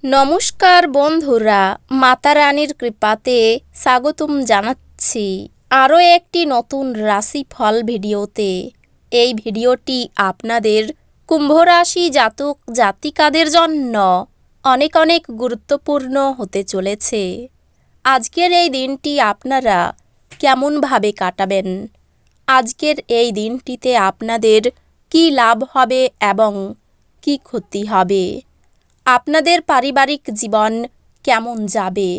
নমস্কার বন্ধুরা, মাতা রানীর কৃপাতে স্বাগতম জানাচ্ছি আরও একটি নতুন রাশিফল ভিডিওতে। এই ভিডিওটি আপনাদের কুম্ভ রাশি জাতক জাতিকাদের জন্য অনেক অনেক গুরুত্বপূর্ণ হতে চলেছে। আজকের এই দিনটি আপনারা কেমনভাবে কাটাবেন, আজকের এই দিনটিতে আপনাদের কি লাভ হবে এবং কি ক্ষতি হবে, আপনাদের পারিবারিক জীবন কেমন যাবে,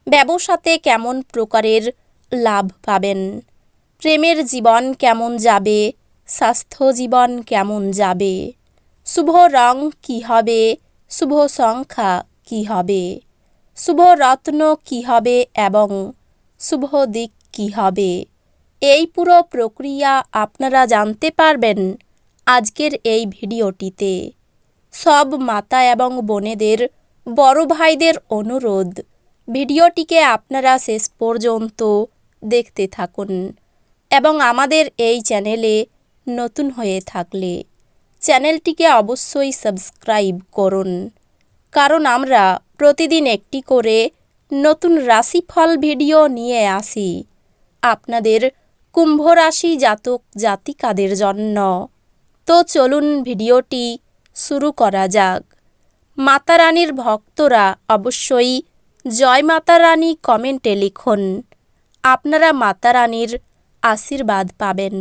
ব্যবসাতে কেমন প্রকারের লাভ পাবেন, প্রেমের জীবন কেমন যাবে, স্বাস্থ্য জীবন কেমন যাবে, শুভ রং কী হবে, শুভ সংখ্যা কী হবে, শুভ রত্ন কী হবে এবং শুভ দিক কী হবে, এই পুরো প্রক্রিয়া আপনারা জানতে পারবেন আজকের এই ভিডিওটিতে। সব মাতা এবং বোনেদের, বড় ভাইদের অনুরোধ, ভিডিওটিকে আপনারা শেষ পর্যন্ত দেখতে থাকুন এবং আমাদের এই চ্যানেলে নতুন হয়ে থাকলে চ্যানেলটিকে অবশ্যই সাবস্ক্রাইব করুন, কারণ আমরা প্রতিদিন একটি করে নতুন রাশিফল ভিডিও নিয়ে আসি আপনাদের কুম্ভ রাশি জাতক জাতিকাদের জন্য। তো চলুন ভিডিওটি শুরু করা যাক। মাতা রানীর ভক্তরা অবশ্যই জয় মাতা রানী কমেন্টে লিখুন। আপনারা মাতা রানীর আশীর্বাদ পাবেন,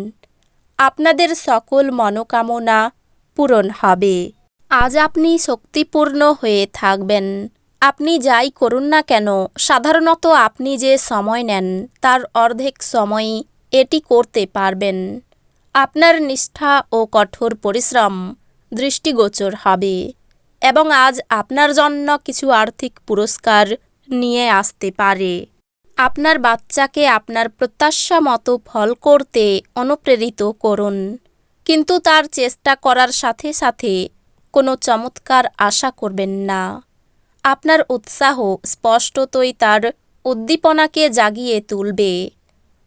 আপনাদের সকল মনোকামনা পূরণ হবে। আজ আপনি শক্তিপূর্ণ হয়ে থাকবেন। আপনি যাই করুন না কেন, সাধারণত আপনি যে সময় নেন তার অর্ধেক সময়ই এটি করতে পারবেন। আপনার নিষ্ঠা ও কঠোর পরিশ্রম দৃষ্টিগোচর হবে এবং আজ আপনার জন্য কিছু আর্থিক পুরস্কার নিয়ে আসতে পারে। আপনার বাচ্চাকে আপনার প্রত্যাশা মতো ফল করতে অনুপ্রেরিত করুন, কিন্তু তার চেষ্টা করার সাথে সাথে কোনো চমৎকার আশা করবেন না। আপনার উৎসাহ স্পষ্টতই তার উদ্দীপনাকে জাগিয়ে তুলবে।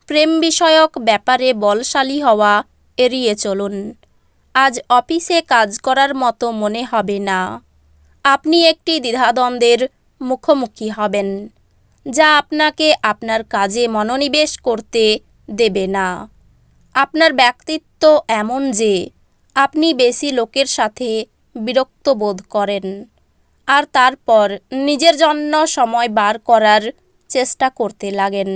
প্রেম বিষয়ক ব্যাপারে বলশালী হওয়া এড়িয়ে চলুন। আজ অফিসে কাজ করার মতো মনে হবে না। আপনি একটি দ্বিধাদ্বন্দ্বের মুখোমুখি হবেন, যা আপনাকে আপনার কাজে মনোনিবেশ করতে দেবে না। আপনার ব্যক্তিত্ব এমন যে আপনি বেশি লোকের সাথে বিরক্ত বোধ করেন, আর তারপর নিজের জন্য সময় বার করার চেষ্টা করতে লাগেন।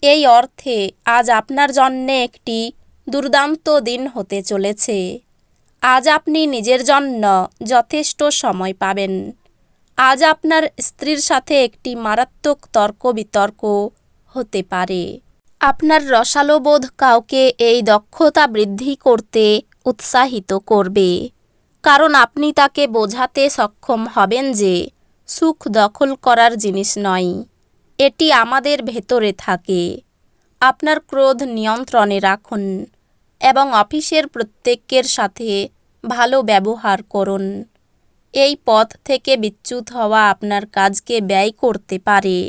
এই অর্থে আজ আপনার জন্যে একটি দুর্দান্ত দিন হতে চলেছে। আজ আপনি নিজের জন্য যথেষ্ট সময় পাবেন। আজ আপনার স্ত্রীর সাথে একটি মারাত্মক তর্ক বিতর্ক হতে পারে। আপনার রসালোবোধ কাউকে এই দক্ষতা বৃদ্ধি করতে উৎসাহিত করবে, কারণ আপনি তাকে বোঝাতে সক্ষম হবেন যে সুখ দখল করার জিনিস নয়, এটি আমাদের ভেতরে থাকে। আপনার ক্রোধ নিয়ন্ত্রণে রাখুন এবং অফিসের প্রত্যেকের সাথে ভালো ব্যবহার করুন। এই পথ থেকে বিচ্যুত হওয়া আপনার কাজকে ব্যয় করতে পারে,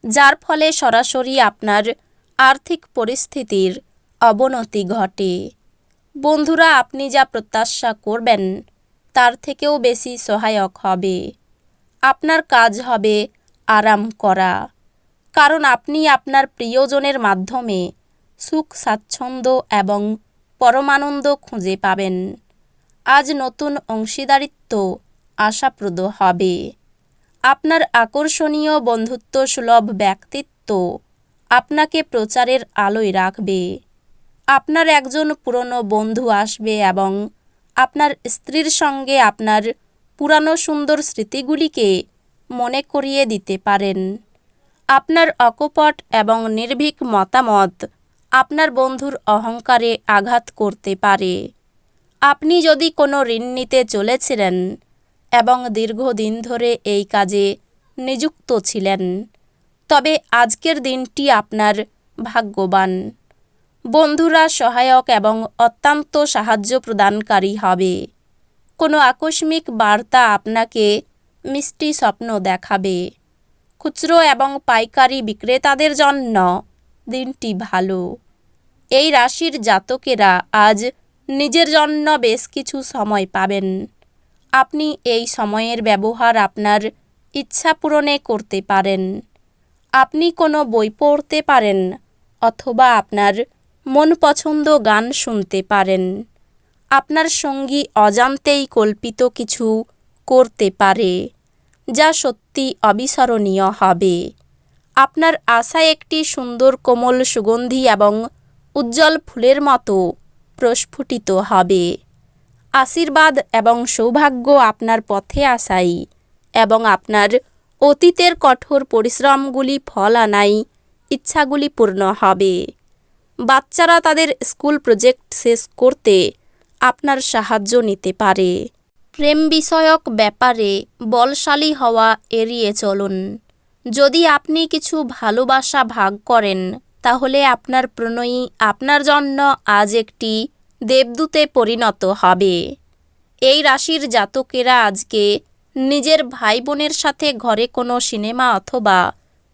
যার ফলে সরাসরি আপনার আর্থিক পরিস্থিতির অবনতি ঘটে। বন্ধুরা, আপনি যা প্রত্যাশা করবেন তার থেকেও বেশি সহায়ক হবে। আপনার কাজ হবে আরাম করা, কারণ আপনি আপনার প্রিয়জনের মাধ্যমে সুখ, স্বাচ্ছন্দ্য এবং পরমানন্দ খুঁজে পাবেন। আজ নতুন অংশীদারিত্ব আশাপ্রদ হবে। আপনার আকর্ষণীয় বন্ধুত্ব সুলভ ব্যক্তিত্ব আপনাকে প্রচারের আলোয় রাখবে। আপনার একজন পুরনো বন্ধু আসবে এবং আপনার স্ত্রীর সঙ্গে আপনার পুরানো সুন্দর স্মৃতিগুলিকে মনে করিয়ে দিতে পারেন। আপনার অকপট এবং নির্ভীক মতামত আপনার বন্ধুর অহংকারে আঘাত করতে পারে। আপনি যদি কোনো ঋণ নিতে চলেছিলেন এবং দীর্ঘদিন ধরে এই কাজে নিযুক্ত ছিলেন, তবে আজকের দিনটি আপনার ভাগ্যবান। বন্ধুরা সহায়ক এবং অত্যন্ত সাহায্য প্রদানকারী হবে। কোনো আকস্মিক বার্তা আপনাকে মিষ্টি স্বপ্ন দেখাবে। খুচরো এবং পাইকারি বিক্রেতাদের জন্য দিনটি ভালো। এই রাশির জাতকেরা আজ নিজের জন্য বেশ কিছু সময় পাবেন। আপনি এই সময়ের ব্যবহার আপনার ইচ্ছা পূরণে করতে পারেন। আপনি কোনো বই পড়তে পারেন অথবা আপনার মন পছন্দ গান শুনতে পারেন। আপনার সঙ্গী অজান্তেই কল্পিত কিছু করতে পারে যা সত্যি অবিস্মরণীয় হবে। আপনার আশায় একটি সুন্দর কোমল সুগন্ধি এবং উজ্জ্বল ফুলের মতো প্রস্ফুটিত হবে। আশীর্বাদ এবং সৌভাগ্য আপনার পথে আসাই এবং আপনার অতীতের কঠোর পরিশ্রমগুলি ফল আনাই ইচ্ছাগুলি পূর্ণ হবে। বাচ্চারা তাদের স্কুল প্রজেক্ট শেষ করতে আপনার সাহায্য নিতে পারে। প্রেম বিষয়ক ব্যাপারে বলশালী হওয়া এড়িয়ে চলুন। যদি আপনি কিছু ভালোবাসা ভাগ করেন তাহলে আপনার প্রণয়ী আপনার জন্য আজ একটি দেবদূতে পরিণত হবে। এই রাশির জাতকেরা আজকে নিজের ভাই বোনের সাথে ঘরে কোনো সিনেমা অথবা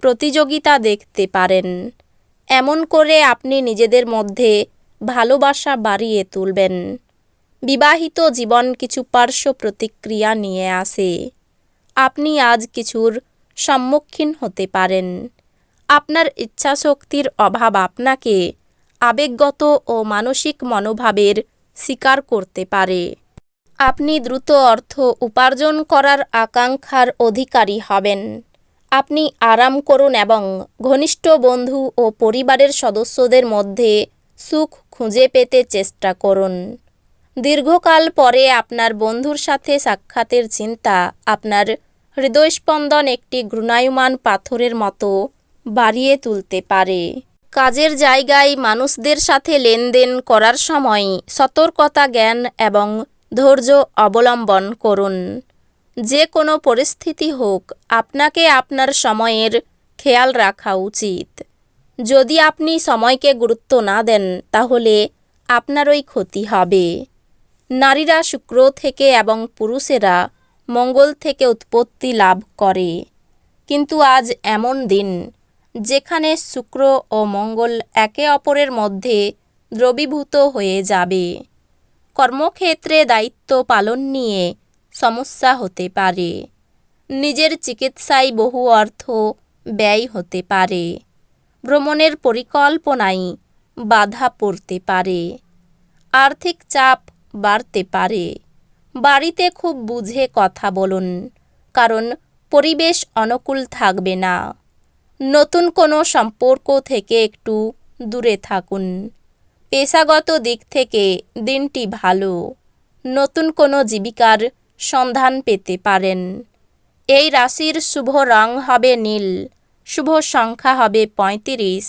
প্রতিযোগিতা দেখতে পারেন। এমন করে আপনি নিজেদের মধ্যে ভালোবাসা বাড়িয়ে তুলবেন। বিবাহিত জীবন কিছু পার্শ্ব প্রতিক্রিয়া নিয়ে আসে। আপনি আজ কিছুর সম্মুখীন হতে পারেন। আপনার ইচ্ছাশক্তির অভাব আপনাকে আবেগগত ও মানসিক মনোভাবের শিকার করতে পারে। আপনি দ্রুত অর্থ উপার্জন করার আকাঙ্ক্ষার অধিকারী হবেন। আপনি আরাম করুন এবং ঘনিষ্ঠ বন্ধু ও পরিবারের সদস্যদের মধ্যে সুখ খুঁজে পেতে চেষ্টা করুন। দীর্ঘকাল পরে আপনার বন্ধুর সাথে সাক্ষাতের চিন্তা আপনার হৃদয়স্পন্দন একটি ঘূর্ণায়মান পাথরের মতো বাড়িয়ে তুলতে পারে। কাজের জায়গায় মানুষদের সাথে লেনদেন করার সময় সতর্কতা জ্ঞান এবং ধৈর্য অবলম্বন করুন। যে কোনো পরিস্থিতি হোক আপনাকে আপনার সময়ের খেয়াল রাখা উচিত। যদি আপনি সময়কে গুরুত্ব না দেন তাহলে আপনারই ক্ষতি হবে। নারীরা শুক্র থেকে এবং পুরুষেরা মঙ্গল থেকে উৎপত্তি লাভ করে, কিন্তু আজ এমন দিন যেখানে শুক্র ও মঙ্গল একে অপরের মধ্যে দ্রবীভূত হয়ে যাবে। কর্মক্ষেত্রে দায়িত্ব পালন নিয়ে সমস্যা হতে পারে। নিজের চিকিৎসায় বহু অর্থ ব্যয় হতে পারে। ভ্রমণের পরিকল্পনায় বাধা পড়তে পারে। আর্থিক চাপ বাড়তে পারে। বাড়িতে খুব বুঝে কথা বলুন, কারণ পরিবেশ অনুকূল থাকবে না। নতুন কোনো সম্পর্ক থেকে একটু দূরে থাকুন। পেশাগত দিক থেকে দিনটি ভালো। নতুন কোনো জীবিকার সন্ধান পেতে পারেন। এই রাশির শুভ রং হবে নীল, শুভ সংখ্যা হবে 35,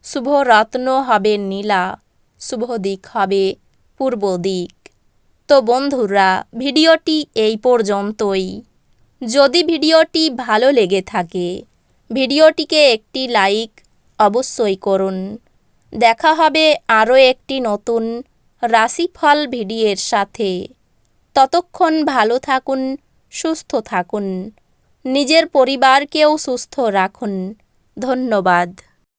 শুভ রত্ন হবে নীলা, শুভ দিক হবে পূর্ব দিক। তো বন্ধুরা, ভিডিওটি এই পর্যন্তই। যদি ভিডিওটি ভালো লেগে থাকে ভিডিওটিকে একটি লাইক অবশ্যই করুন। দেখা হবে আরও একটি নতুন রাশিফল ভিডিওর সাথে। ততক্ষণ ভালো থাকুন, সুস্থ থাকুন, নিজের পরিবারকেও সুস্থ রাখুন। ধন্যবাদ।